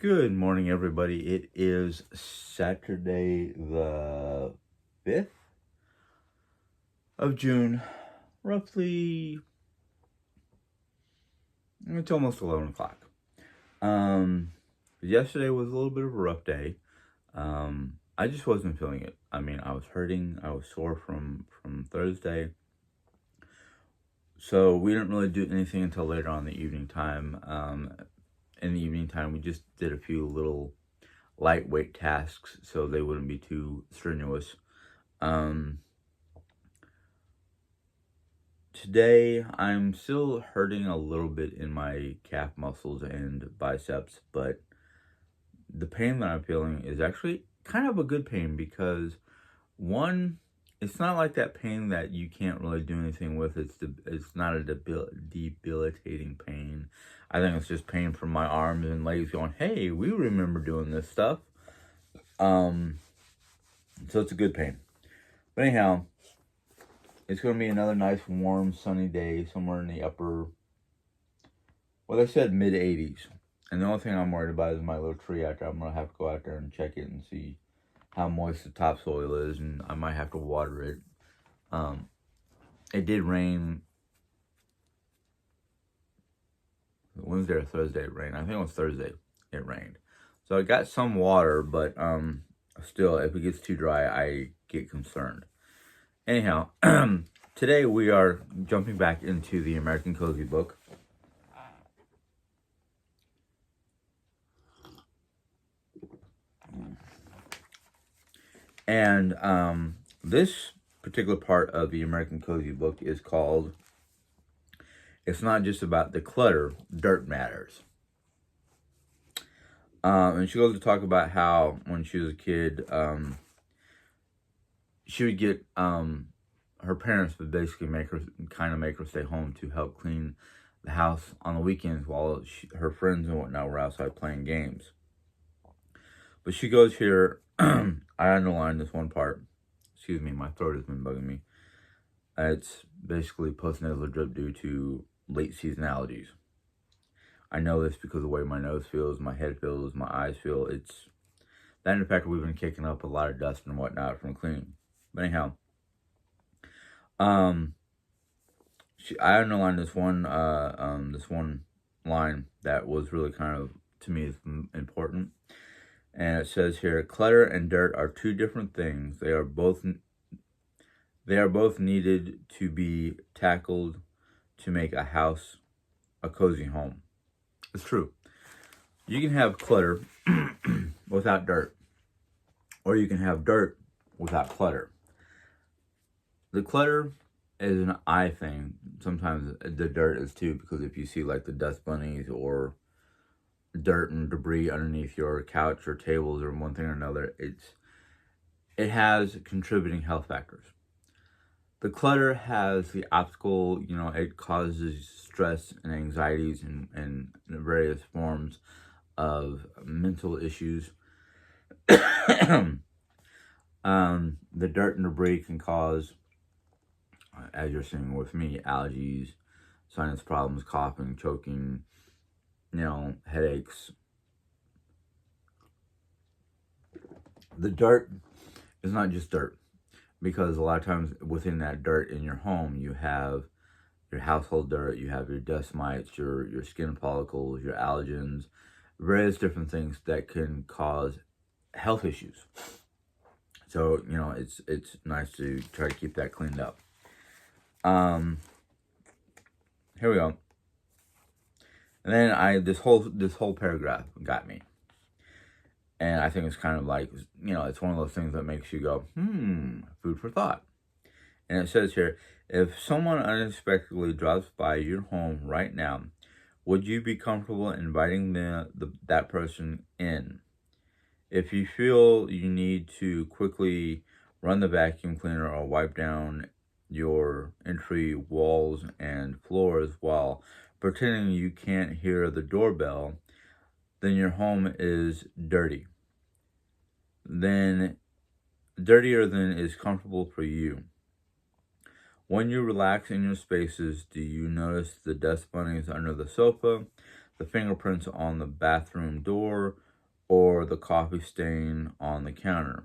Good morning, everybody. It is Saturday the 5th of June, roughly, it's almost 11 o'clock. Yesterday was a little bit of a rough day. I just wasn't feeling it. I mean, I was hurting. I was sore from Thursday. So we didn't really do anything until later on in the evening time. In the evening time, we just did a few little lightweight tasks so they wouldn't be too strenuous. Today, I'm still hurting a little bit in my calf muscles and biceps, but the pain that I'm feeling is actually kind of a good pain because, one, it's not like that pain that you can't really do anything with. It's not a debilitating pain. I think it's just pain from my arms and legs going, hey, we remember doing this stuff. So it's a good pain. But anyhow, it's going to be another nice, warm, sunny day somewhere in the well, they said mid-80s. And the only thing I'm worried about is my little tree out there. I'm going to have to go out there and check it and see how moist the topsoil is, and I might have to water it. It did rain Wednesday or Thursday. It rained. I think it was Thursday it rained. So I got some water, but still, if it gets too dry, I get concerned. Anyhow, today we are jumping back into the American Cozy book. And this particular part of the American Cozy book is called, It's Not Just About the Clutter, Dirt Matters. And she goes to talk about how when she was a kid, she would get, her parents would basically make her stay home to help clean the house on the weekends while her friends and whatnot were outside playing games. But she goes here, I underlined this one part. Excuse me, my throat has been bugging me. It's basically postnasal drip due to late season allergies. I know this because of the way my nose feels, my head feels, my eyes feel. It's that, in fact, we've been kicking up a lot of dust and whatnot from cleaning. But anyhow, I underlined this one line that was really kind of, to me, is important. And it says here, clutter and dirt are two different things. They are both needed to be tackled to make a house a cozy home. It's true. You can have clutter without dirt, or you can have dirt without clutter. The clutter is an eye thing. Sometimes the dirt is too, because if you see like the dust bunnies or dirt and debris underneath your couch or tables or one thing or another, it has contributing health factors. The clutter has the obstacle, it causes stress and anxieties and various forms of mental issues. The dirt and debris can cause, as you're seeing with me, allergies, sinus problems, coughing, choking, headaches. The dirt is not just dirt, because a lot of times within that dirt in your home, you have your household dirt, you have your dust mites, your skin follicles, your allergens, various different things that can cause health issues. So, it's nice to try to keep that cleaned up. Here we go. And then this whole paragraph got me. And I think it's kind of like, it's one of those things that makes you go, food for thought. And it says here, if someone unexpectedly drops by your home right now, would you be comfortable inviting that person in? If you feel you need to quickly run the vacuum cleaner or wipe down your entry walls and floors while pretending you can't hear the doorbell, then your home is dirty. Then dirtier than is comfortable for you. When you relax in your spaces, do you notice the dust bunnies under the sofa, the fingerprints on the bathroom door, or the coffee stain on the counter.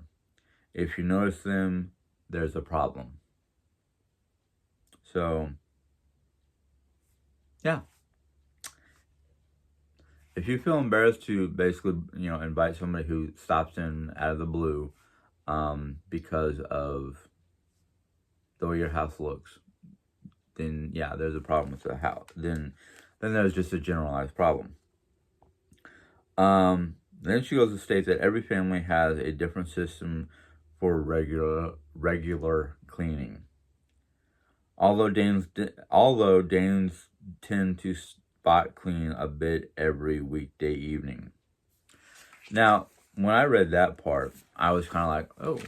If you notice them, there's a problem. So, yeah. If you feel embarrassed to basically, invite somebody who stops in out of the blue, because of the way your house looks, then yeah, there's a problem with the house. Then there's just a generalized problem. Then she goes to state that every family has a different system for regular cleaning. Although Danes tend to spot clean a bit every weekday evening. Now, when I read that part, I was kind of like, oh,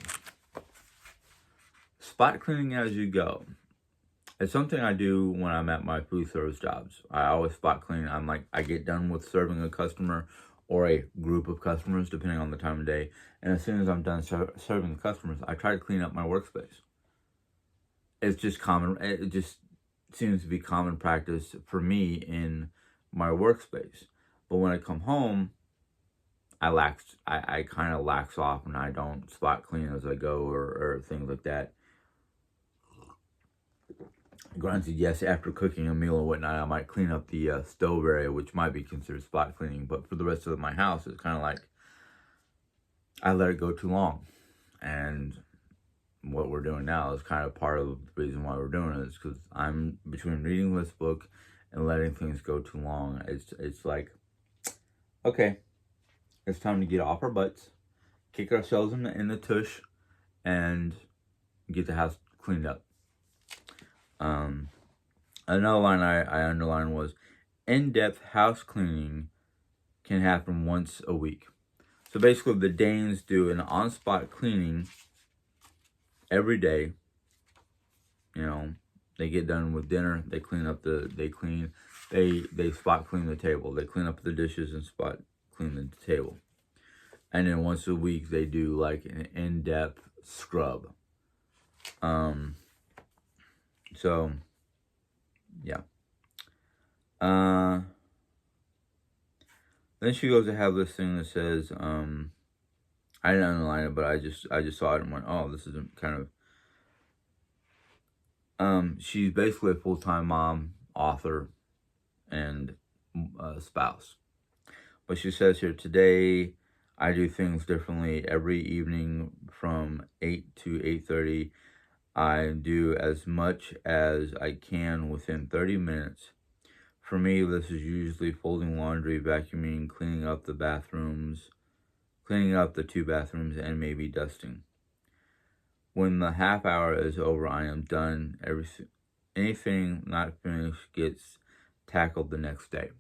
spot cleaning as you go. It's something I do when I'm at my food service jobs. I always spot clean. I get done with serving a customer or a group of customers, depending on the time of day. And as soon as I'm done serving the customers, I try to clean up my workspace. It's just common. It just seems to be common practice for me in my workspace. But when I come home, I kind of lax off and I don't spot clean as I go or things like that. Granted, yes, after cooking a meal or whatnot, I might clean up the stove area, which might be considered spot cleaning. But for the rest of my house, it's kind of like I let it go too long. And what we're doing now is kind of part of the reason why we're doing it, is because I'm between reading this book and letting things go too long. It's like, okay, it's time to get off our butts, kick ourselves in the tush, and get the house cleaned up. Another line I underlined was, in-depth house cleaning can happen once a week. So basically, the Danes do an on-spot cleaning every day. They get done with dinner, they spot clean the table, they clean up the dishes and spot clean the table. And then once a week, they do like an in-depth scrub. So, yeah. Then she goes to have this thing that says, I didn't underline it, but I just saw it and went, oh, this is kind of, she's basically a full-time mom, author, and spouse. But she says here, today I do things differently. Every evening from 8 to 8:30, I do as much as I can within 30 minutes. For me, this is usually folding laundry, vacuuming, cleaning up the two bathrooms, and maybe dusting. When the half hour is over, I am done. Anything not finished gets tackled the next day.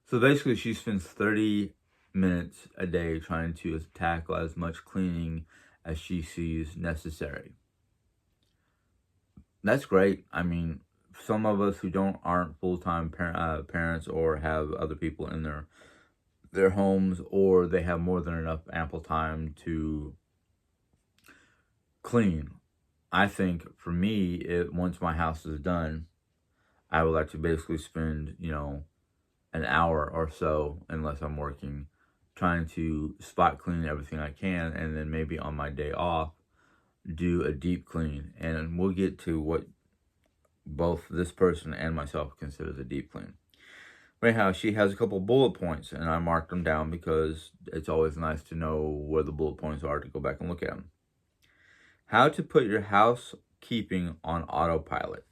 So basically, she spends 30 minutes a day trying to tackle as much cleaning as she sees necessary. That's great. I mean, some of us who aren't full-time parents or have other people in their homes, or they have more than enough ample time to clean. I think for me, once my house is done, I would like to basically spend, an hour or so, unless I'm working, trying to spot clean everything I can, and then maybe on my day off, do a deep clean. And we'll get to what both this person and myself considers a deep clean. But anyhow, she has a couple bullet points, and I marked them down because it's always nice to know where the bullet points are to go back and look at them. How to put your housekeeping on autopilot.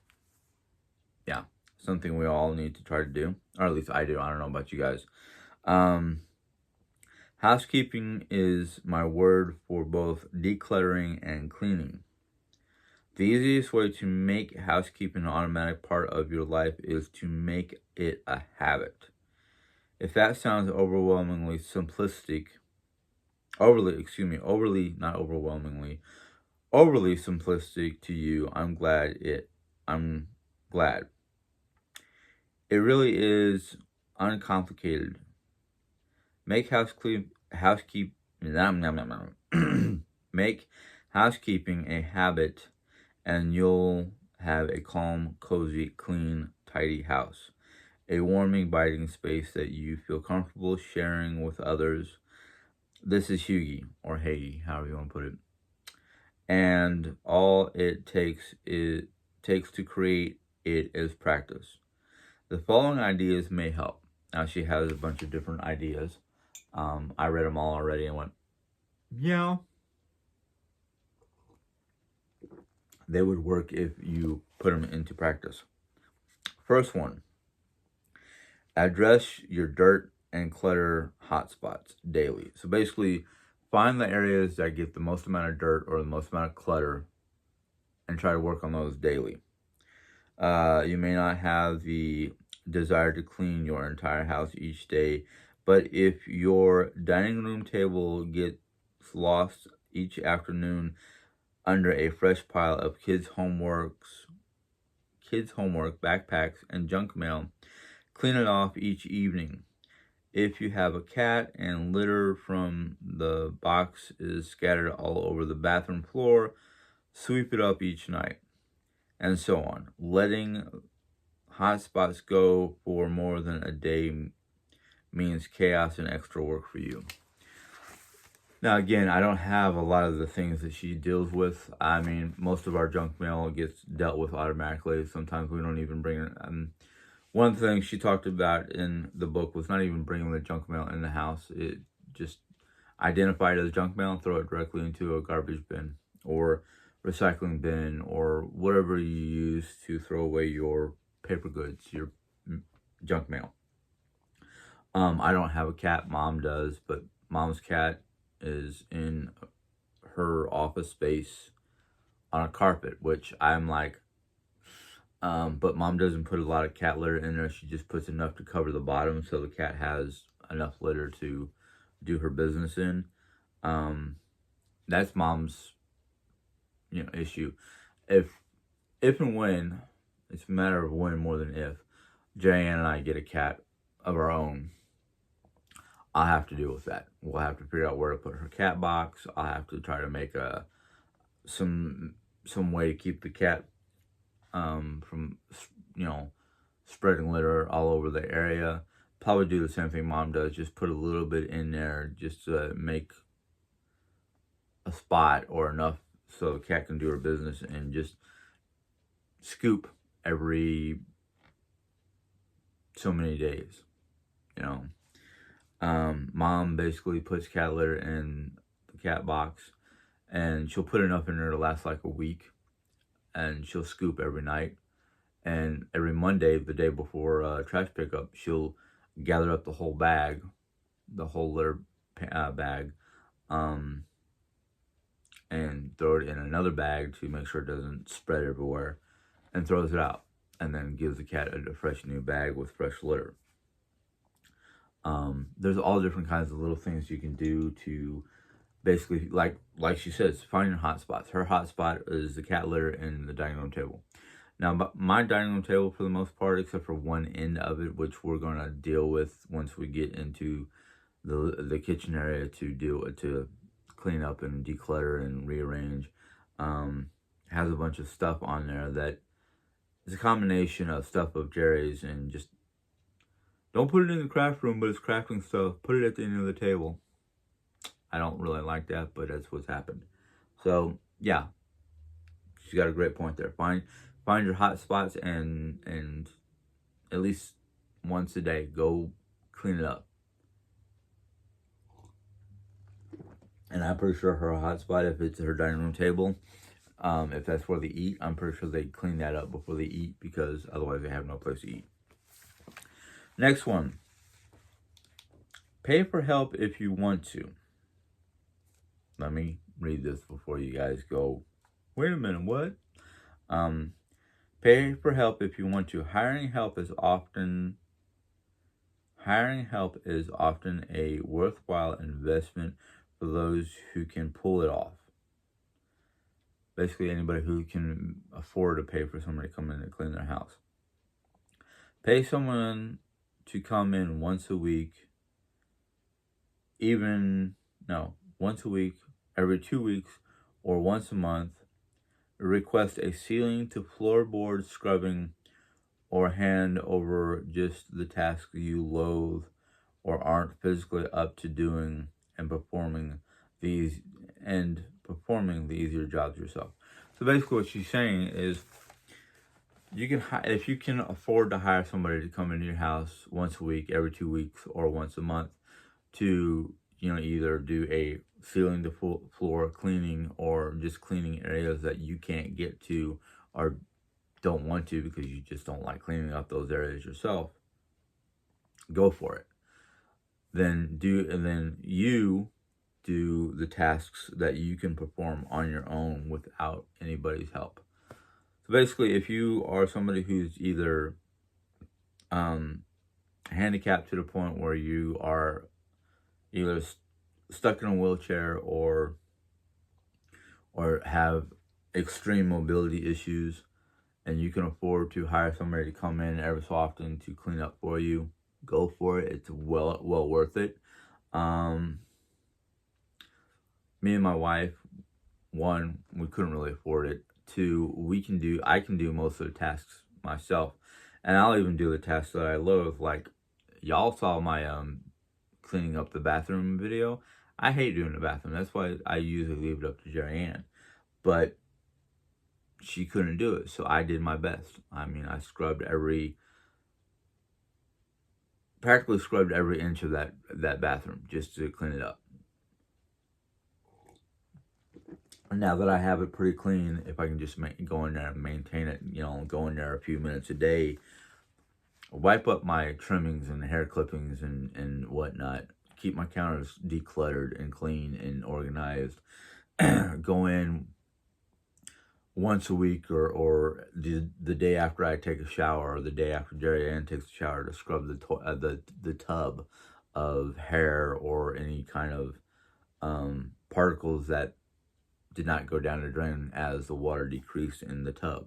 Yeah, something we all need to try to do, or at least I do. I don't know about you guys. Housekeeping is my word for both decluttering and cleaning. The easiest way to make housekeeping an automatic part of your life is to make it a habit. If that sounds overly simplistic to you, I'm glad. It really is uncomplicated. Make make housekeeping a habit, and you'll have a calm, cozy, clean, tidy house. a warming, inviting space that you feel comfortable sharing with others. This is Hughie, or Hagie, however you want to put it. And all it takes to create it is practice. The following ideas may help. Now she has a bunch of different ideas. I read them all already and went, yeah, they would work if you put them into practice. First one, address your dirt and clutter hotspots daily. So basically, find the areas that get the most amount of dirt or the most amount of clutter and try to work on those daily. You may not have the desire to clean your entire house each day, but if your dining room table gets lost each afternoon under a fresh pile of kids' homework, backpacks, and junk mail, clean it off each evening. If you have a cat and litter from the box is scattered all over the bathroom floor, sweep it up each night, and so on. Letting hot spots go for more than a day means chaos and extra work for you. Now, again, I don't have a lot of the things that she deals with. I mean, most of our junk mail gets dealt with automatically. Sometimes we don't even bring it. One thing she talked about in the book was not even bringing the junk mail in the house. It just identify it as junk mail and throw it directly into a garbage bin or recycling bin or whatever you use to throw away your paper goods, your junk mail. I don't have a cat. Mom does, but Mom's cat is in her office space on a carpet, which I'm like, but Mom doesn't put a lot of cat litter in there. She just puts enough to cover the bottom so the cat has enough litter to do her business in. That's Mom's, issue. If and when, it's a matter of when more than if, Jane and I get a cat of our own, I'll have to deal with that. We'll have to figure out where to put her cat box. I'll have to try to make some way to keep the cat from spreading litter all over the area. Probably do the same thing Mom does. Just put a little bit in there just to make a spot or enough so the cat can do her business, and just scoop every so many days. Mom basically puts cat litter in the cat box, and she'll put enough in there to last like a week, and she'll scoop every night. And every Monday, the day before trash pickup, she'll gather up the whole bag, the whole litter bag, and throw it in another bag to make sure it doesn't spread everywhere, and throws it out, and then gives the cat a fresh new bag with fresh litter. There's all different kinds of little things you can do to basically, like she says, find your hot spots. Her hot spot is the cat litter and the dining room table. Now, my dining room table, for the most part, except for one end of it, which we're going to deal with once we get into the kitchen area to clean up and declutter and rearrange, has a bunch of stuff on there that is a combination of stuff of Jerry's, and just don't put it in the craft room, but it's crafting stuff. Put it at the end of the table. I don't really like that, but that's what's happened. So, yeah, she's got a great point there. Find your hot spots, and at least once a day, go clean it up. And I'm pretty sure her hot spot, if it's her dining room table, if that's where they eat, I'm pretty sure they clean that up before they eat, because otherwise they have no place to eat. Next one. Pay for help if you want to. Let me read this before you guys go, wait a minute, what? Pay for help if you want to. Hiring help is often a worthwhile investment for those who can pull it off. Basically, anybody who can afford to pay for somebody to come in and clean their house. Pay someone to come in once a week, once a week, every 2 weeks, or once a month. Request a ceiling to floorboard scrubbing or hand over just the tasks you loathe or aren't physically up to doing and these performing the easier jobs yourself. So basically what she's saying is you can if you can afford to hire somebody to come into your house once a week, every 2 weeks, or once a month to, either do a ceiling to floor cleaning or just cleaning areas that you can't get to or don't want to because you just don't like cleaning up those areas yourself, go for it. Then you do the tasks that you can perform on your own without anybody's help. So basically, if you are somebody who's either handicapped to the point where you are either stuck in a wheelchair or have extreme mobility issues, and you can afford to hire somebody to come in every so often to clean up for you, go for it. It's well worth it. Me and my wife, one, we couldn't really afford it. Two, I can do most of the tasks myself, and I'll even do the tasks that I loathe. Like y'all saw my cleaning up the bathroom video. I hate doing the bathroom. That's why I usually leave it up to Jerry Ann. But she couldn't do it, so I did my best. I mean, I practically scrubbed every inch of that bathroom just to clean it up. Now that I have it pretty clean, if I can just go in there and maintain it, go in there a few minutes a day, wipe up my trimmings and hair clippings and whatnot, keep my counters decluttered and clean and organized, go in once a week or the day after I take a shower or the day after Jerry Ann takes a shower to scrub the tub of hair or any kind of particles that did not go down the drain as the water decreased in the tub.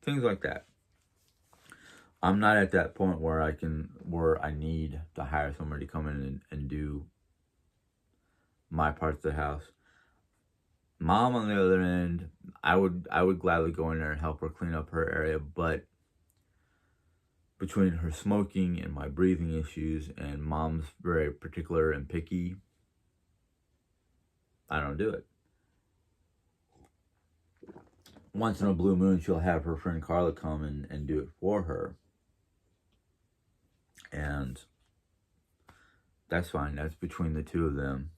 Things like that. I'm not at that point where I need to hire somebody to come in and do my parts of the house. Mom, on the other end, I would gladly go in there and help her clean up her area, but between her smoking and my breathing issues and Mom's very particular and picky, I don't do it. Once in a blue moon, she'll have her friend Carla come and do it for her. And that's fine. That's between the two of them.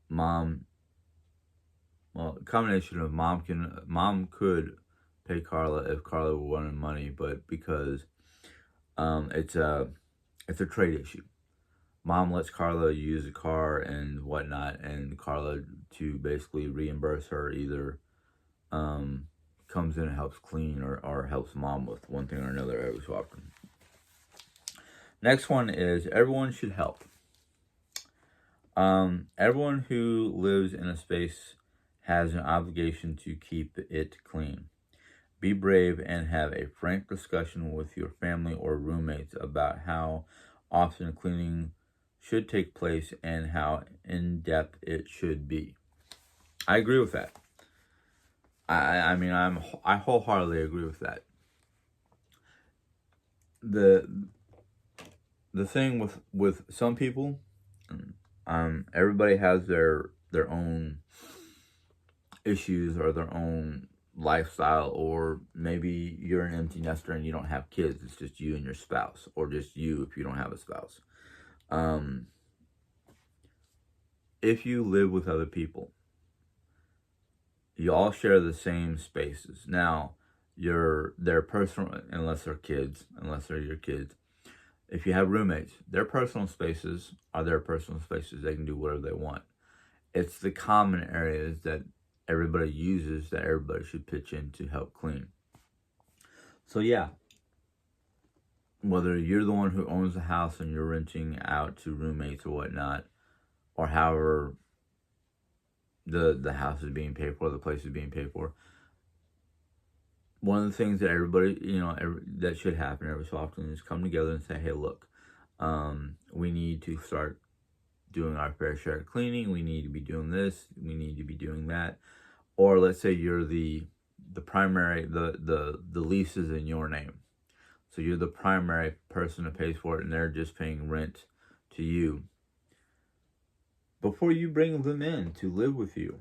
Mom, well, a combination of Mom could pay Carla if Carla wanted money, but because it's a trade issue. Mom lets Carla use the car and whatnot, and Carla, to basically reimburse her, either comes in and helps clean or helps Mom with one thing or another every so often. Next one is everyone should help. Everyone who lives in a space has an obligation to keep it clean. Be brave and have a frank discussion with your family or roommates about how often cleaning should take place and how in-depth it should be. I agree with that. I mean, I wholeheartedly agree with that. The thing with some people, everybody has their own issues or their own lifestyle, or maybe you're an empty nester and you don't have kids. It's just you and your spouse, or just you if you don't have a spouse. If you live with other people, you all share the same spaces. Now, their personal, unless they're your kids. If you have roommates, their personal spaces are their personal spaces. They can do whatever they want. It's the common areas that everybody uses that everybody should pitch in to help clean. So yeah, whether you're the one who owns the house and you're renting out to roommates or whatnot, or however the house is being paid for, the place is being paid for, one of the things that everybody, that should happen every so often is come together and say, hey, look, we need to start doing our fair share of cleaning. We need to be doing this. We need to be doing that. Or let's say you're the the primary, the lease is in your name. So you're the primary person that pays for it, and they're just paying rent to you. Before you bring them in to live with you,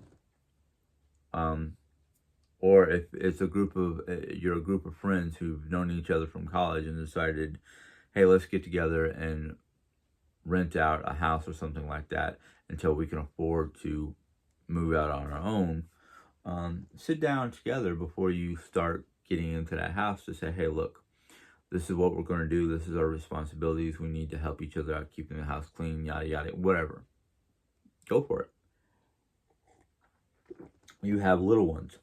or if it's you're a group of friends who've known each other from college and decided, hey, let's get together and rent out a house or something like that until we can afford to move out on our own. Sit down together before you start getting into that house to say, hey, look, this is what we're going to do. This is our responsibilities. We need to help each other out, keeping the house clean, yada, yada, whatever. Go for it. You have little ones.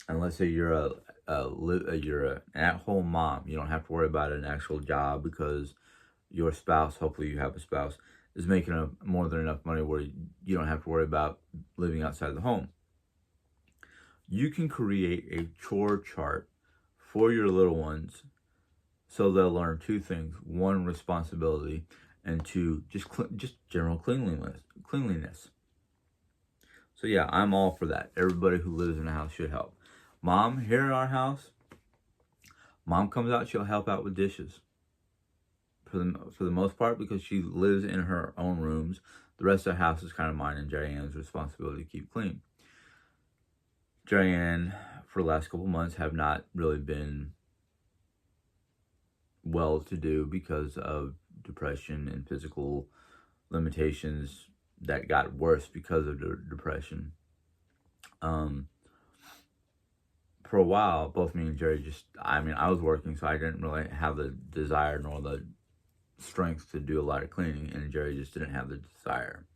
And let's say you're you're an at-home mom. You don't have to worry about an actual job because your spouse, hopefully you have a spouse, is making more than enough money where you don't have to worry about living outside the home. You can create a chore chart for your little ones so they'll learn two things: one, responsibility, and two, just general cleanliness. So yeah, I'm all for that. Everybody who lives in a house should help. Mom, here in our house, Mom comes out, she'll help out with dishes. For the most part, because she lives in her own rooms. The rest of the house is kind of mine and Jerry-Ann's responsibility to keep clean. Jerry-Ann, for the last couple months, have not really been well to do because of depression and physical limitations that got worse because of the depression. For a while, both me and Jerry I was working, so I didn't really have the desire nor the strength to do a lot of cleaning, and Jerry just didn't have the desire.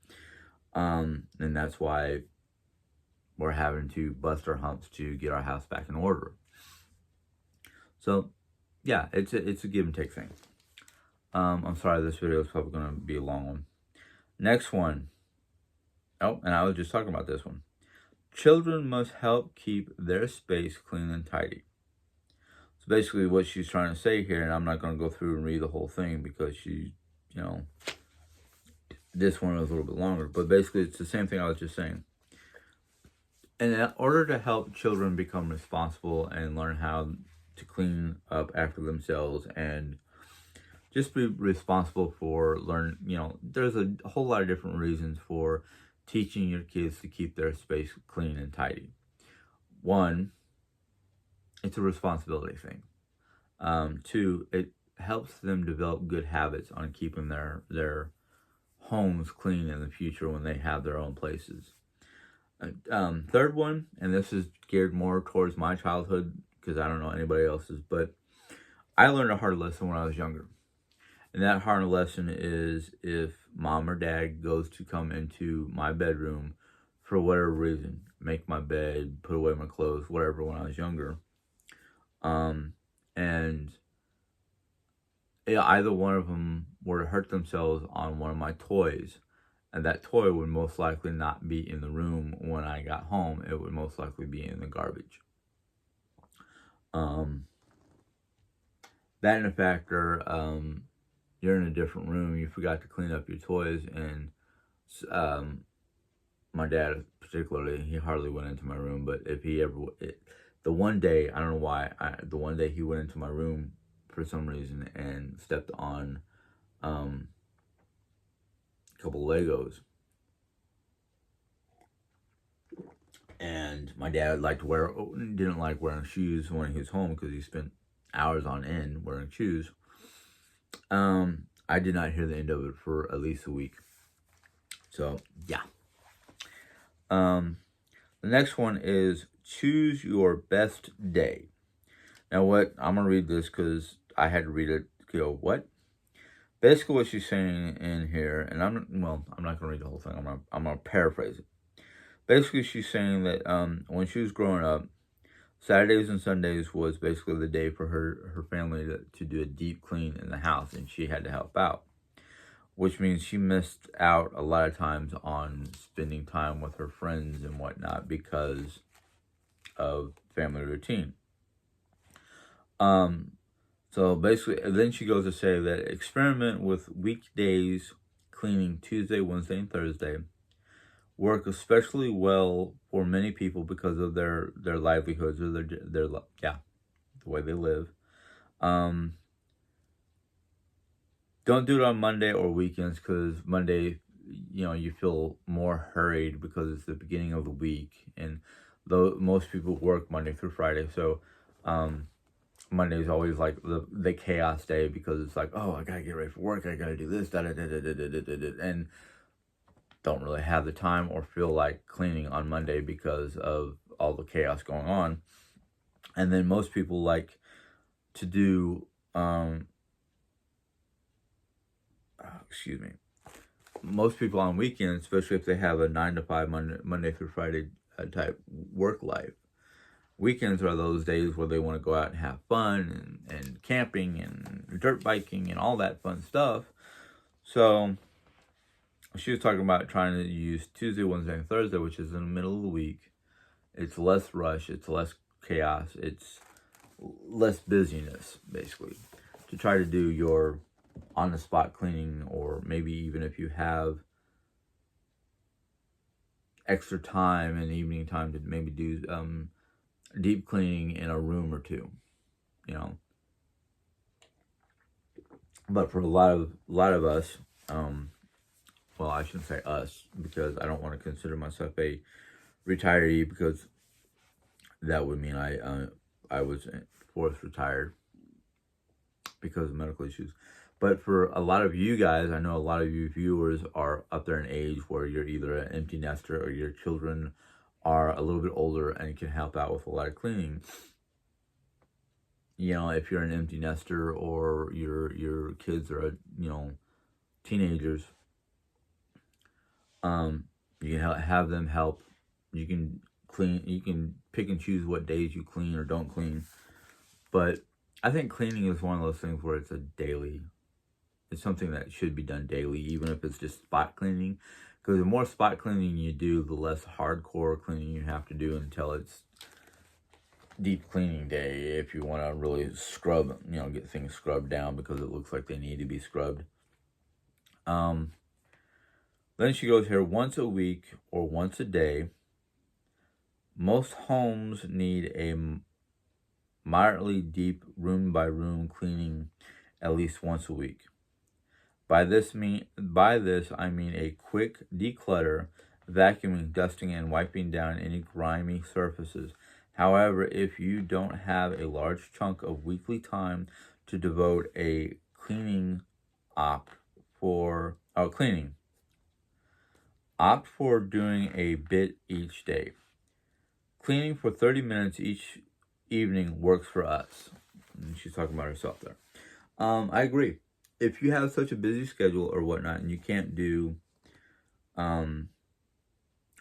And that's why we're having to bust our humps to get our house back in order. So, yeah, it's a give and take thing. I'm sorry, this video is probably going to be a long one. Next one. Oh, and I was just talking about this one. Children must help keep their space clean and tidy. So basically what she's trying to say here, and I'm not going to go through and read the whole thing because this one was a little bit longer, but basically it's the same thing I was just saying. And in order to help children become responsible and learn how to clean up after themselves and just be responsible for there's a whole lot of different reasons for teaching your kids to keep their space clean and tidy. One, it's a responsibility thing. Two, it helps them develop good habits on keeping their homes clean in the future when they have their own places. Third one, and this is geared more towards my childhood because I don't know anybody else's, but I learned a hard lesson when I was younger. And that hard lesson is if mom or dad goes to come into my bedroom for whatever reason, make my bed, put away my clothes, whatever, when I was younger, and either one of them were to hurt themselves on one of my toys, and that toy would most likely not be in the room when I got home. It would most likely be in the garbage. That and a factor, you're in a different room, you forgot to clean up your toys, and my dad particularly, he hardly went into my room, but if he ever, the one day, I don't know why, the one day he went into my room for some reason and stepped on a couple Legos. And my dad didn't like wearing shoes when he was home because he spent hours on end wearing shoes. I did not hear the end of it for at least a week. So, yeah. The next one is choose your best day. Now, I'm going to read this because I had to read it. What? Basically, what she's saying in here, and I'm not going to read the whole thing. I'm going to paraphrase it. Basically, she's saying that when she was growing up, Saturdays and Sundays was basically the day for her family to do a deep clean in the house, and she had to help out, which means she missed out a lot of times on spending time with her friends and whatnot because of family routine. So basically, then she goes to say that experiment with weekdays cleaning Tuesday, Wednesday, and Thursday, work especially well for many people because of their livelihoods or yeah, the way they live. Um, don't do it on Monday or weekends because Monday, you feel more hurried because it's the beginning of the week, and though most people work Monday through Friday, so um, Monday is always like the chaos day because it's like, oh, I gotta get ready for work, I gotta do this, da da da da da da da da, and don't really have the time or feel like cleaning on Monday because of all the chaos going on. And then most people like to do, excuse me, most people on weekends, especially if they have a 9 to 5 Monday through Friday type work life, weekends are those days where they want to go out and have fun and camping and dirt biking and all that fun stuff. So she was talking about trying to use Tuesday, Wednesday, and Thursday, which is in the middle of the week. It's less rush, it's less chaos, it's less busyness, basically, to try to do your on-the-spot cleaning, or maybe even if you have extra time and evening time to maybe do deep cleaning in a room or two, you know. But for a lot of us, well, I shouldn't say us because I don't want to consider myself a retiree, because that would mean I was forced retired because of medical issues. But for a lot of you guys, I know a lot of you viewers are up there in age where you're either an empty nester or your children are a little bit older and can help out with a lot of cleaning. If you're an empty nester or your kids are, teenagers, you can have them help. You can clean. You can pick and choose what days you clean or don't clean. But I think cleaning is one of those things where it's it's something that should be done daily, even if it's just spot cleaning. Because the more spot cleaning you do, the less hardcore cleaning you have to do until it's deep cleaning day, if you want to really scrub, get things scrubbed down because it looks like they need to be scrubbed. Then she goes here, once a week or once a day. Most homes need a moderately deep room by room cleaning at least once a week. By this I mean a quick declutter, vacuuming, dusting, and wiping down any grimy surfaces. However, if you don't have a large chunk of weekly time to devote a cleaning, opt for doing a bit each day. Cleaning for 30 minutes each evening works for us. And she's talking about herself there. I agree. If you have such a busy schedule or whatnot, and you can't do a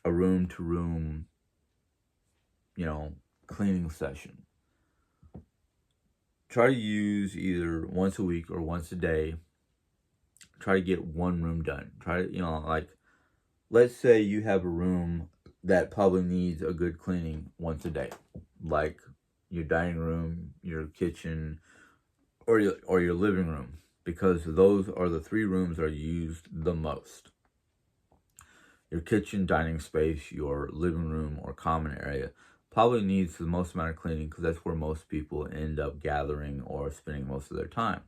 room to room, cleaning session, try to use either once a week or once a day. Try to get one room done. Try to, like, let's say you have a room that probably needs a good cleaning once a day, like your dining room, your kitchen, or your living room, because those are the 3 rooms that are used the most. Your kitchen, dining space, your living room or common area probably needs the most amount of cleaning because that's where most people end up gathering or spending most of their time.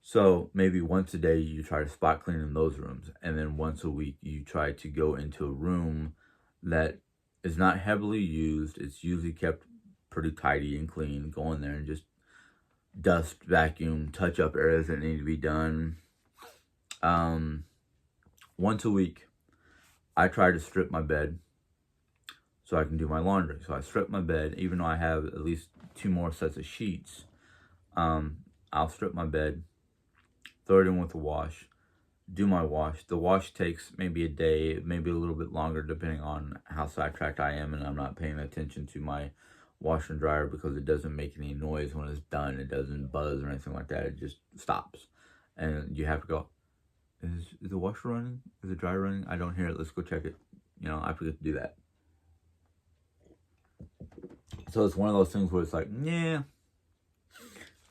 So maybe once a day you try to spot clean in those rooms, and then once a week you try to go into a room that is not heavily used. It's usually kept pretty tidy and clean. Go in there and just dust, vacuum, touch up areas that need to be done. Once a week, I try to strip my bed so I can do my laundry. So I strip my bed, even though I have at least 2 more sets of sheets. I'll strip my bed, throw it in with a wash, do my wash. The wash takes maybe a day, maybe a little bit longer, depending on how sidetracked I am and I'm not paying attention to my washer and dryer, because it doesn't make any noise when it's done. It doesn't buzz or anything like that. It just stops. And you have to go, is the washer running? Is the dryer running? I don't hear it. Let's go check it. I forget to do that. So it's one of those things where it's like, yeah.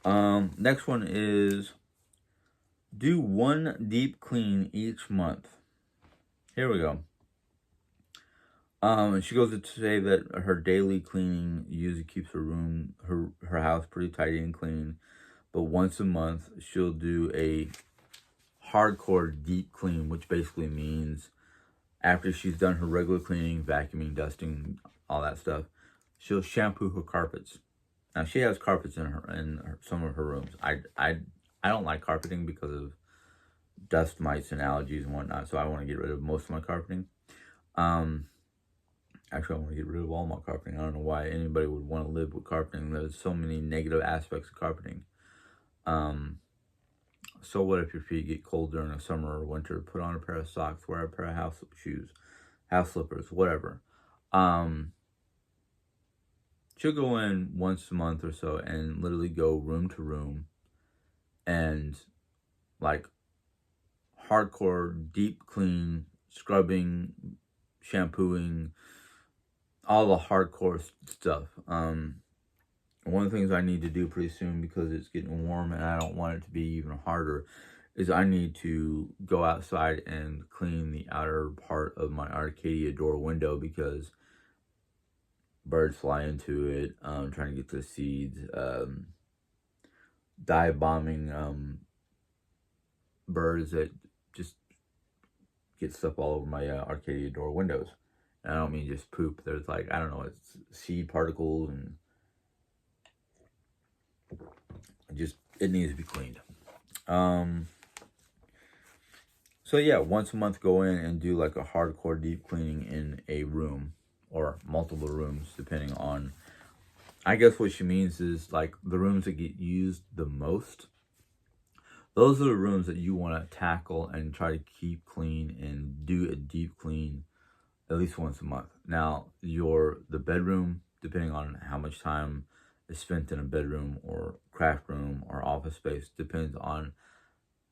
Next one is do one deep clean each month. Here we go. She goes to say that her daily cleaning usually keeps her house pretty tidy and clean, but once a month she'll do a hardcore deep clean, which basically means after she's done her regular cleaning, vacuuming, dusting, all that stuff, she'll shampoo her carpets. Now she has carpets in some of her rooms. I don't like carpeting because of dust mites and allergies and whatnot, so I want to get rid of most of my carpeting. Actually, I want to get rid of all my carpeting. I don't know why anybody would want to live with carpeting. There's so many negative aspects of carpeting. So what if your feet get cold during the summer or winter? Put on a pair of socks, wear a pair of house shoes, house slippers, whatever. She'll go in once a month or so and literally go room to room and like hardcore deep clean, scrubbing, shampooing, all the hardcore stuff. One of the things I need to do pretty soon, because it's getting warm and I don't want it to be even harder, is I need to go outside and clean the outer part of my Arcadia door window, because birds fly into it, trying to get to the seeds, dive bombing birds that just get stuff all over my Arcadia door windows. And I don't mean just poop. There's like, I don't know, it's seed particles, and it needs to be cleaned. So yeah, once a month go in and do like a hardcore deep cleaning in a room or multiple rooms, depending on, I guess what she means is like the rooms that get used the most. Those are the rooms that you want to tackle and try to keep clean and do a deep clean at least once a month. Now, the bedroom, depending on how much time is spent in a bedroom or craft room or office space, depends on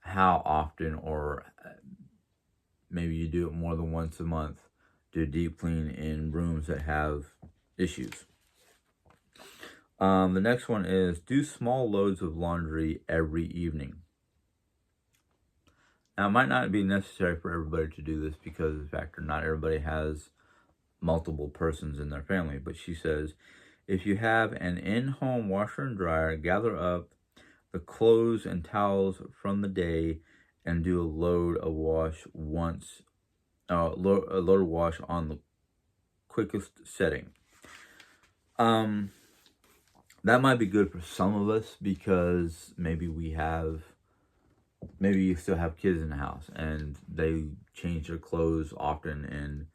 how often, or maybe you do it more than once a month. Do a deep clean in rooms that have issues. The next one is do small loads of laundry every evening. Now, it might not be necessary for everybody to do this because of the fact that not everybody has multiple persons in their family. But she says, if you have an in-home washer and dryer, gather up the clothes and towels from the day and do a load of wash on the quickest setting. That might be good for some of us, because maybe you still have kids in the house and they change their clothes often and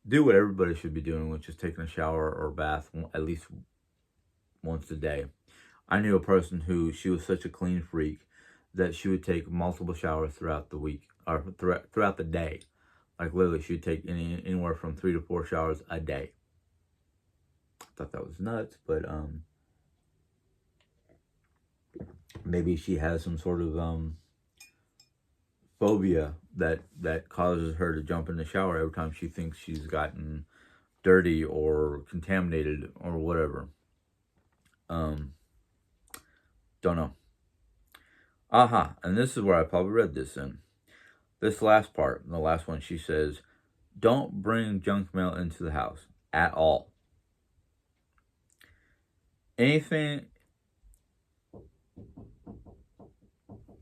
do what everybody should be doing, which is taking a shower or bath at least once a day. I knew a person who, she was such a clean freak that she would take multiple showers throughout the week, or throughout the day. Like literally, she'd take anywhere from 3 to 4 showers a day. I thought that was nuts, but maybe she has some sort of phobia that causes her to jump in the shower every time she thinks she's gotten dirty or contaminated or whatever. Don't know. And this is where I probably read this in. This last part, the last one, she says, don't bring junk mail into the house at all. Anything.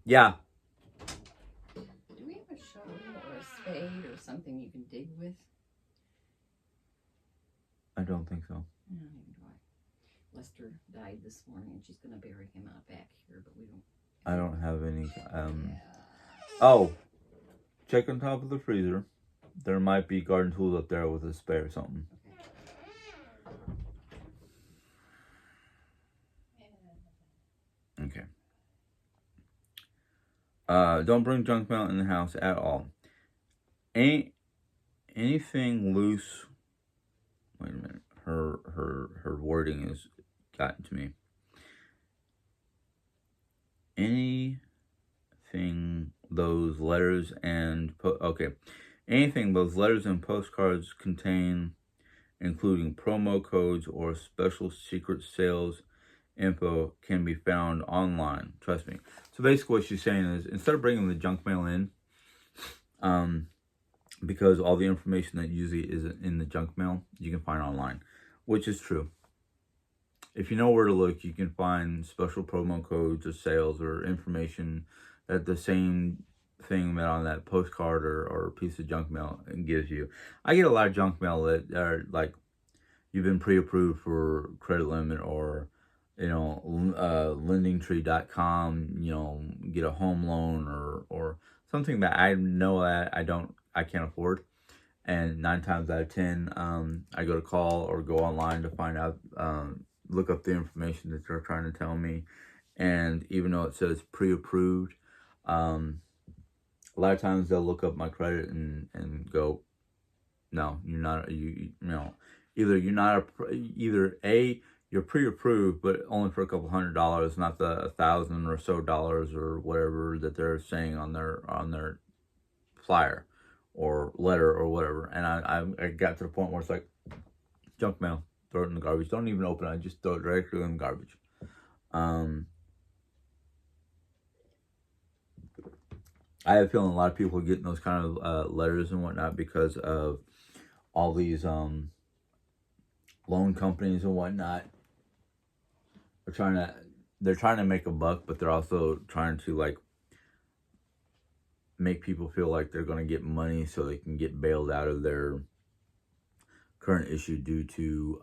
Yeah. Do we have a shovel or a spade or something you can dig with? I don't think so. No, neither do I. Lester died this morning and she's going to bury him out back here, but we don't. I don't have any. Oh, check on top of the freezer. There might be garden tools up there with a spare or something. Okay. Don't bring junk mail in the house at all. Anything loose. Wait a minute. Her wording has gotten to me. Anything those letters and postcards contain, including promo codes or special secret sales info, can be found online. Trust me. So basically what she's saying is, instead of bringing the junk mail in, because all the information that usually is in the junk mail, you can find online, which is true. If you know where to look, you can find special promo codes or sales or information that the same thing that on that postcard or piece of junk mail gives you. I get a lot of junk mail that are like, you've been pre-approved for credit limit, or lendingtree.com, get a home loan, or something that I know that I can't afford. And 9 times out of 10, I go to call or go online to find out, look up the information that they're trying to tell me. And even though it says pre-approved, a lot of times they'll look up my credit and go, no, you're not, either you're not, either A, you're pre-approved, but only for a couple $100, not the $1,000 or so dollars or whatever that they're saying on their flyer or letter or whatever. And I got to the point where it's like, junk mail, throw it in the garbage. Don't even open it. Just throw it directly in the garbage. I have a feeling a lot of people are getting those kind of letters and whatnot because of all these loan companies and whatnot. They're trying to make a buck, but they're also trying to like make people feel like they're going to get money so they can get bailed out of their current issue due to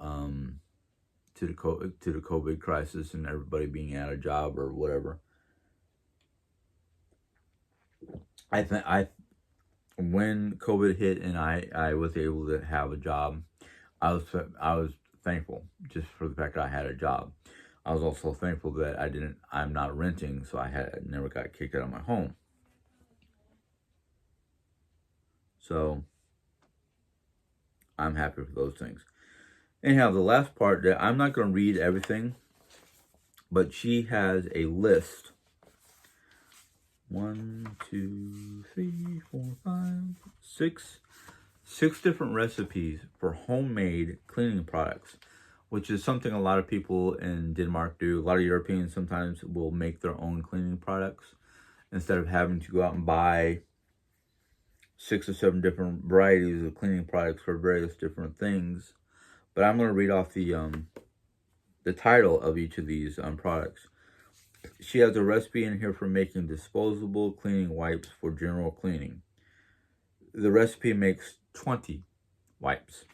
the COVID crisis and everybody being out of job or whatever. When COVID hit and I was able to have a job, I was thankful just for the fact that I had a job. I was also thankful that I'm not renting, so I never got kicked out of my home. So I'm happy for those things. Anyhow, the last part, that I'm not going to read everything, but she has a list. 1, 2, 3, 4, 5, 6 different recipes for homemade cleaning products, which is something a lot of people in Denmark do. A lot of Europeans sometimes will make their own cleaning products instead of having to go out and buy 6 or 7 different varieties of cleaning products for various different things. But I'm going to read off the title of each of these products. She has a recipe in here for making disposable cleaning wipes for general cleaning. The recipe makes 20 wipes.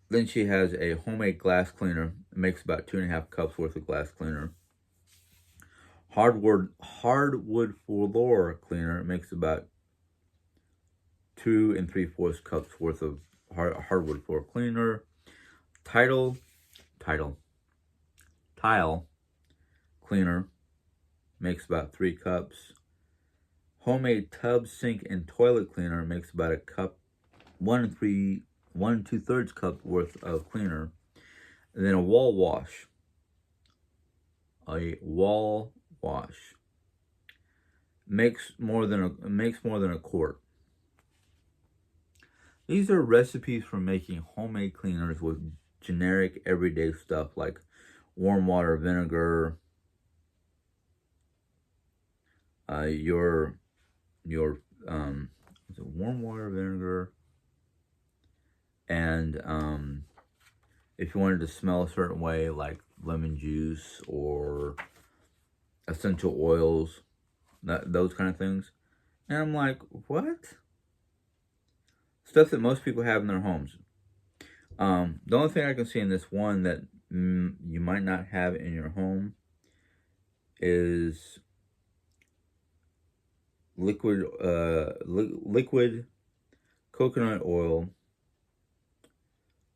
Then she has a homemade glass cleaner. It makes about 2.5 cups worth of glass cleaner. Hardwood floor cleaner. It makes about 2 3/4 cups worth of hardwood floor cleaner. Tile cleaner makes about 3 cups. Homemade tub, sink, and toilet cleaner makes about a cup, 1 2/3 cup worth of cleaner. And then a wall wash makes more than a quart. These are recipes for making homemade cleaners with generic everyday stuff like warm water vinegar, warm water vinegar, and if you wanted to smell a certain way, like lemon juice or essential oils, those kind of things. And I'm like, what? Stuff that most people have in their homes. The only thing I can see in this one that you might not have in your home is liquid coconut oil,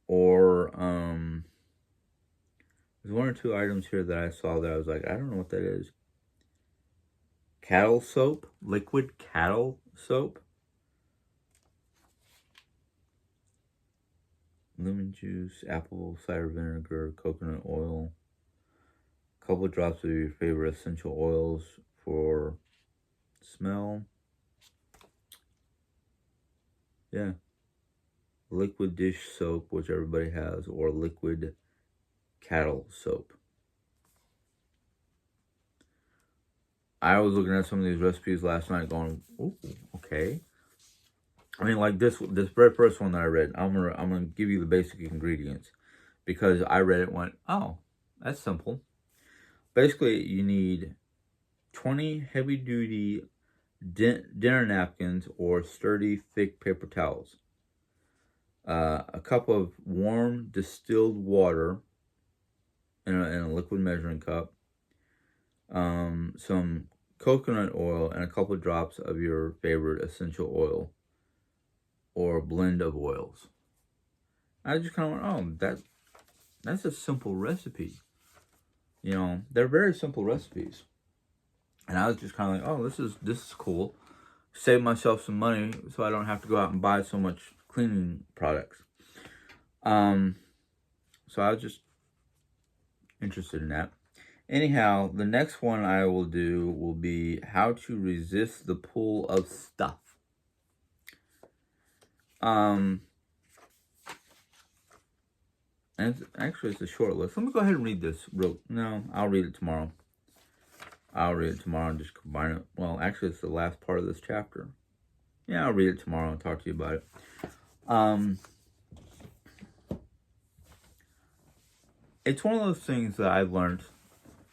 or there's 1 or 2 items here that I saw that I was like, I don't know what that is. Cattle soap, liquid cattle soap, lemon juice, apple cider vinegar, coconut oil, a couple drops of your favorite essential oils for smell. Yeah. Liquid dish soap, which everybody has, or liquid cattle soap. I was looking at some of these recipes last night going, ooh, okay. I mean, like this very first one that I read, I'm gonna give you the basic ingredients because I read it and went, oh, that's simple. Basically, you need 20 heavy duty dinner napkins or sturdy thick paper towels, a cup of warm distilled water in a liquid measuring cup, some coconut oil, and a couple of drops of your favorite essential oil or blend of oils. I just kind of went, oh, that's a simple recipe. You know, they're very simple recipes. And I was just kind of like, oh, this is cool. Save myself some money so I don't have to go out and buy so much cleaning products. So I was just interested in that. Anyhow, the next one I will do will be how to resist the pull of stuff. And it's a short list. Let me go ahead and read this. No, I'll read it tomorrow. I'll read it tomorrow and just combine it. Well, actually, it's the last part of this chapter. Yeah, I'll read it tomorrow and talk to you about it. It's one of those things that I learned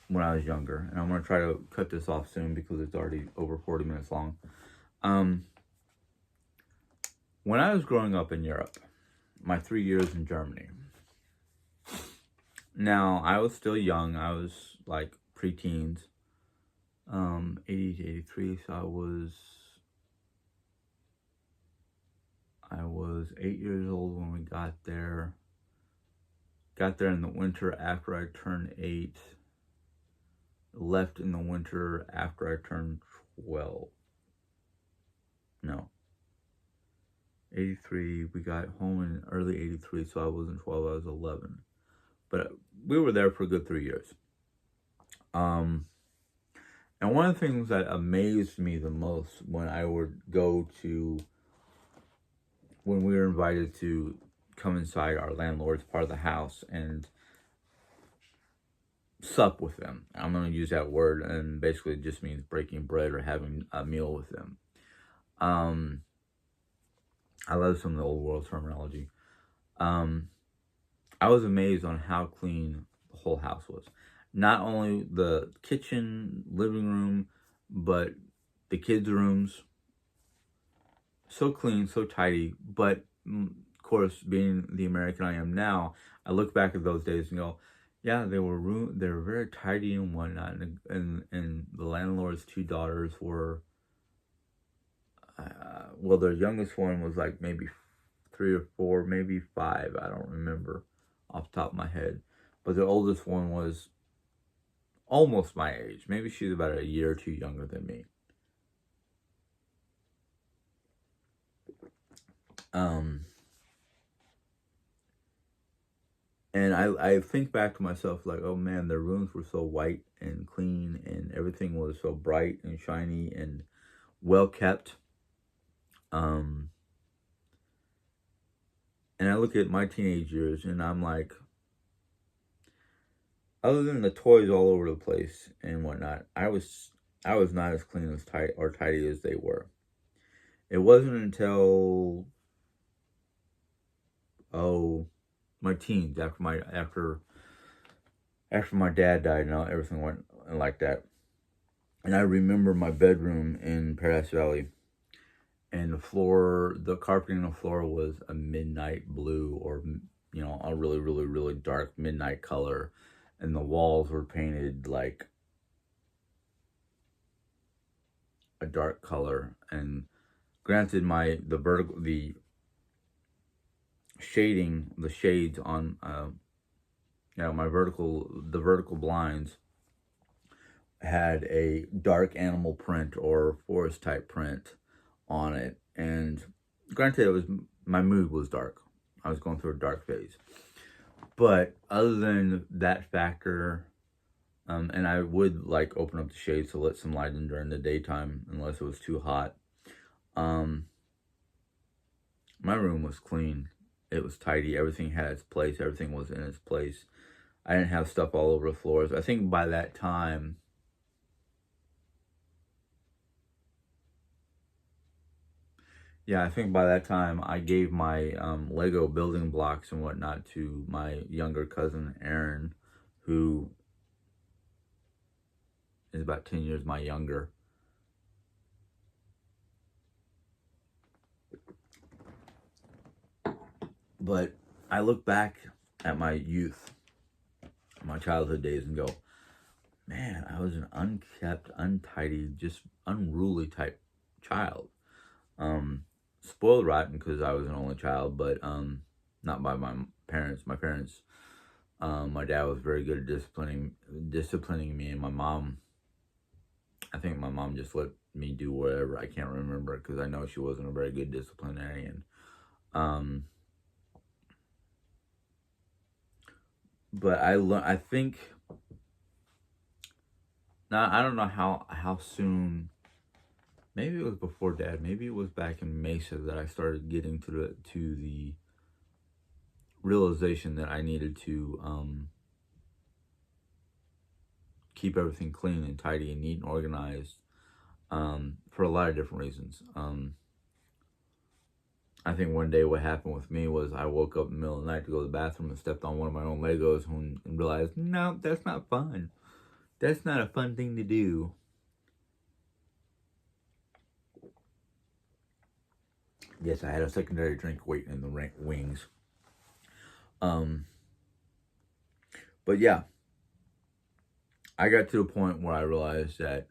when I was younger, and I'm going to try to cut this off soon because it's already over 40 minutes long. When I was growing up in Europe, my 3 years in Germany, now I was still young. I was like preteens, 80 to 83, so I was 8 years old when we got there. Got there in the winter after I turned 8. Left in the winter after I turned 12. No. 83, we got home in early 83, so I wasn't 12, I was 11. But we were there for a good 3 years. And one of the things that amazed me the most when we were invited to come inside our landlord's part of the house and sup with them. I'm going to use that word, and basically it just means breaking bread or having a meal with them. I love some of the old world terminology. I was amazed on how clean the whole house was. Not only the kitchen, living room, but the kids' rooms. So clean, so tidy. But, of course, being the American I am now, I look back at those days and go, yeah, they were very tidy and whatnot. And the landlord's 2 daughters were, well, their youngest one was like maybe 3 or 4, maybe 5. I don't remember off the top of my head. But the oldest one was almost my age. Maybe she's about a year or 2 younger than me. And I think back to myself like, oh man, their rooms were so white and clean and everything was so bright and shiny and well kept. And I look at my teenage years and I'm like, other than the toys all over the place and whatnot, I was not as clean as tidy as they were. It wasn't until my teens, after my dad died and everything went like that. And I remember my bedroom in Paradise Valley, and the carpeting on the floor was a midnight blue, or a really, really, really dark midnight color, and the walls were painted like a dark color. And granted, the shades on the vertical blinds had a dark animal print or forest type print on it. And granted, my mood was dark. I was going through a dark phase. But other than that factor, and I would like open up the shades to let some light in during the daytime unless it was too hot. My room was clean. It was tidy. Everything had its place. Everything was in its place. I didn't have stuff all over the floors. I think by that time, Yeah, I think by that time I gave my Lego building blocks and whatnot to my younger cousin Aaron, who is about 10 years my younger. But I look back at my youth, my childhood days, and go, man, I was an unkept, untidy, just unruly type child. Um, Spoiled rotten because I was an only child, but not by my parents. My parents, my dad was very good at disciplining me, and my mom, I think my mom just let me do whatever. I can't remember because I know she wasn't a very good disciplinarian. Um, but I think now I don't know how soon. Maybe it was before Dad. Maybe it was back in Mesa that I started getting to the realization that I needed to keep everything clean and tidy and neat and organized for a lot of different reasons. I think one day what happened with me was I woke up in the middle of the night to go to the bathroom and stepped on one of my own Legos and realized, no, that's not fun. That's not a fun thing to do. Yes, I had a secondary drink waiting in the wings. Um, but yeah, I got to the point where I realized that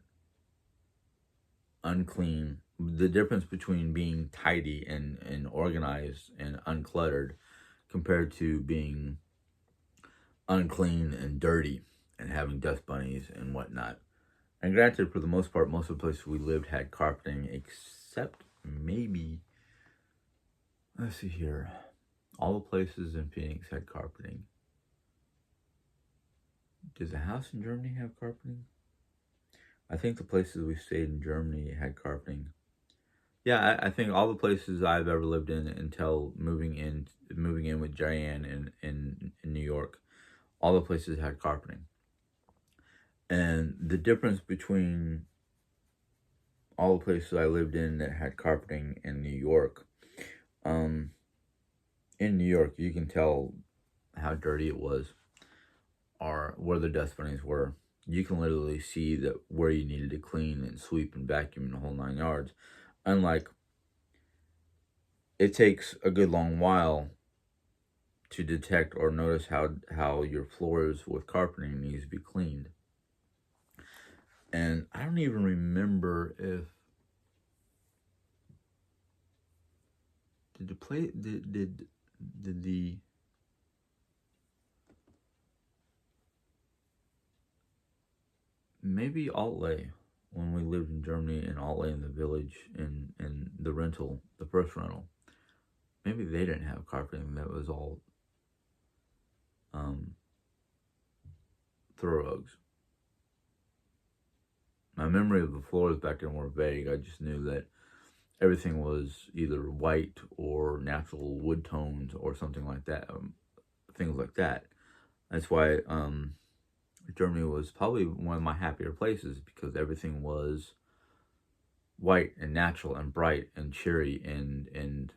unclean, the difference between being tidy and organized and uncluttered compared to being unclean and dirty and having dust bunnies and whatnot. And granted, for the most part, most of the places we lived had carpeting, except maybe, let's see here, all the places in Phoenix had carpeting. Does the house in Germany have carpeting? I think the places we stayed in Germany had carpeting. Yeah, I think all the places I've ever lived in until moving in with Diane in New York, all the places had carpeting. And the difference between all the places I lived in that had carpeting in New York, um, in New York, you can tell how dirty it was or where the dust bunnies were. You can literally see that where you needed to clean and sweep and vacuum the whole 9 yards. Unlike, it takes a good long while to detect or notice how your floors with carpeting needs to be cleaned. And I don't even remember if did the play did the maybe Altley when we lived in Germany in Altley in the village in the rental, the first rental. Maybe they didn't have carpeting, that was all um throw rugs. My memory of the floors back then were vague. I just knew that everything was either white or natural wood tones or something like that. Things like that. That's why Germany was probably one of my happier places because everything was white and natural and bright and cheery and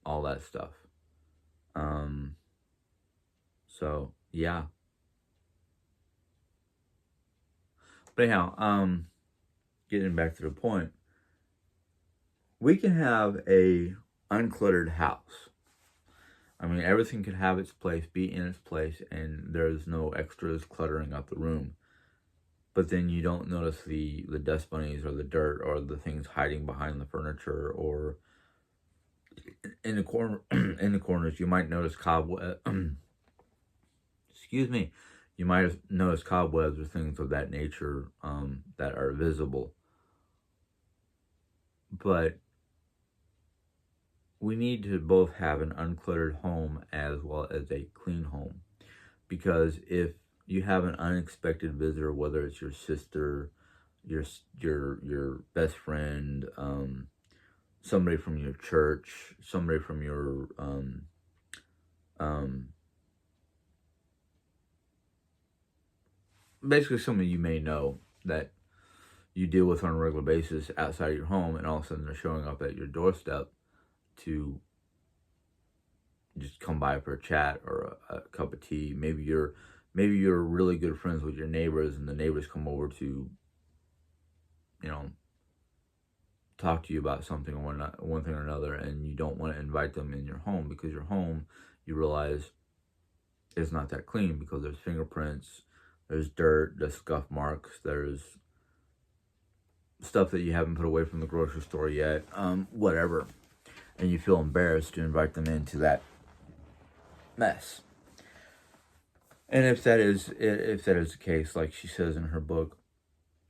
all that stuff. Um, so yeah. But anyhow, getting back to the point, we can have a uncluttered house. I mean, everything can have its place, be in its place, and there's no extras cluttering up the room. But then you don't notice the dust bunnies or the dirt or the things hiding behind the furniture or in the corner in the corners. You might notice cobweb. Excuse me. You might notice cobwebs or things of that nature that are visible. But we need to both have an uncluttered home as well as a clean home. Because if you have an unexpected visitor, whether it's your sister, your your best friend, somebody from your church, somebody from your um, basically somebody you may know that you deal with on a regular basis outside of your home, and all of a sudden they're showing up at your doorstep to just come by for a chat or a cup of tea. Maybe you're really good friends with your neighbors, and the neighbors come over to, you know, talk to you about something or one thing or another, and you don't want to invite them in your home because your home, you realize, is not that clean because there's fingerprints, there's dirt, there's scuff marks, there's stuff that you haven't put away from the grocery store yet, whatever, and you feel embarrassed to invite them into that mess. And if that is the case, like she says in her book,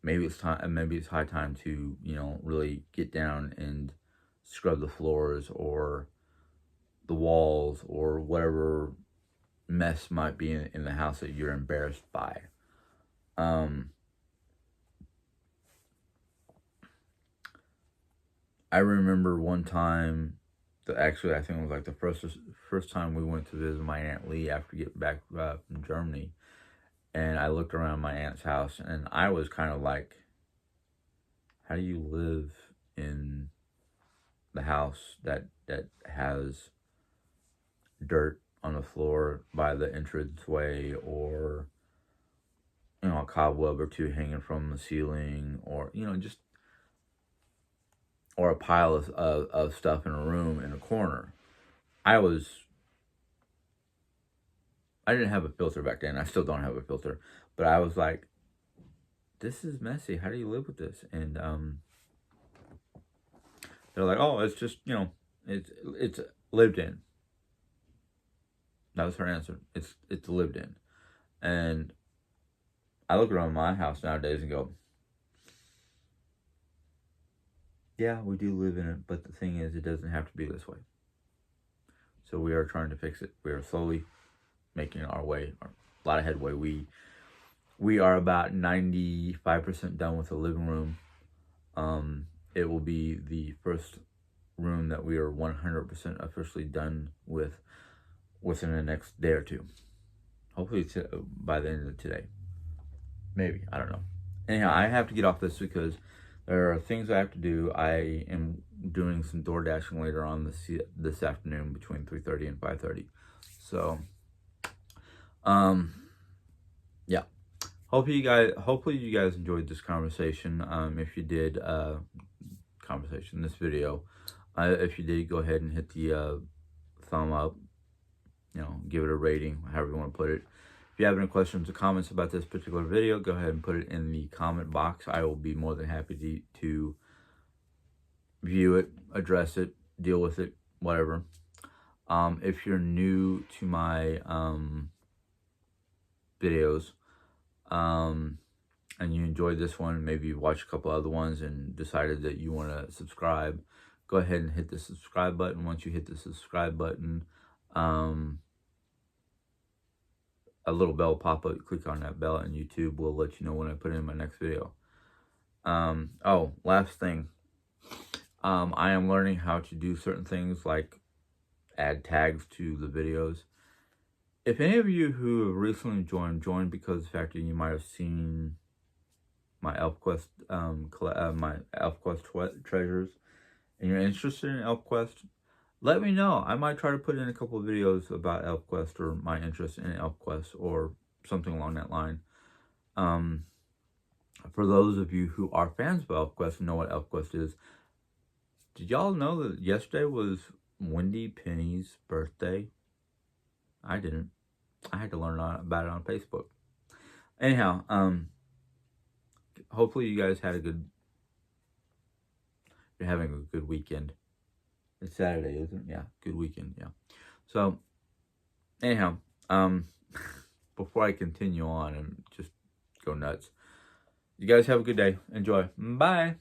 maybe it's high time to, you know, really get down and scrub the floors or the walls or whatever mess might be in the house that you're embarrassed by. I remember one time that actually I think it was like the first time we went to visit my Aunt Lee after getting back from Germany, and I looked around my aunt's house and I was kind of like, how do you live in the house that has dirt on the floor by the entranceway, or, you know, a cobweb or two hanging from the ceiling, or, you know, just, or a pile of stuff in a room in a corner. I didn't have a filter back then. I still don't have a filter, but I was like, this is messy. How do you live with this? And they're like, oh, it's just, you know, it's lived in. That was her answer. It's lived in. And I look around my house nowadays and go, yeah, we do live in it, but the thing is, it doesn't have to be this way. So we are trying to fix it. We are slowly making our way, a lot of headway. We are about 95% done with the living room. It will be the first room that we are 100% officially done with within the next day or two. Hopefully by the end of today. Maybe, I don't know. Anyhow, I have to get off this because there are things I have to do. I am doing some door dashing later on this afternoon between 3:30 and 5:30. So, yeah. Hopefully you guys enjoyed this conversation. If you did, this video. If you did, go ahead and hit the thumb up. You know, give it a rating, however you want to put it. If you have any questions or comments about this particular video, go ahead and put it in the comment box. I will be more than happy to view it, address it, deal with it, whatever. If you're new to my videos, and you enjoyed this one, maybe you watched a couple other ones and decided that you want to subscribe, go ahead and hit the subscribe button. Once you hit the subscribe button, a little bell will pop up. Click on that bell and YouTube will let you know when I put in my next video. Oh, last thing. I am learning how to do certain things like add tags to the videos. If any of you who have recently joined because of the fact that you might have seen my ElfQuest, my ElfQuest treasures, and you're interested in ElfQuest, let me know. I might try to put in a couple of videos about ElfQuest or my interest in ElfQuest or something along that line. For those of you who are fans of ElfQuest and know what ElfQuest is, did y'all know that yesterday was Wendy Penny's birthday? I didn't. I had to learn about it on Facebook. Anyhow, hopefully you guys had you're having a good weekend. It's Saturday, isn't it? Yeah, good weekend, yeah. So, anyhow, before I continue on and just go nuts, you guys have a good day. Enjoy. Bye.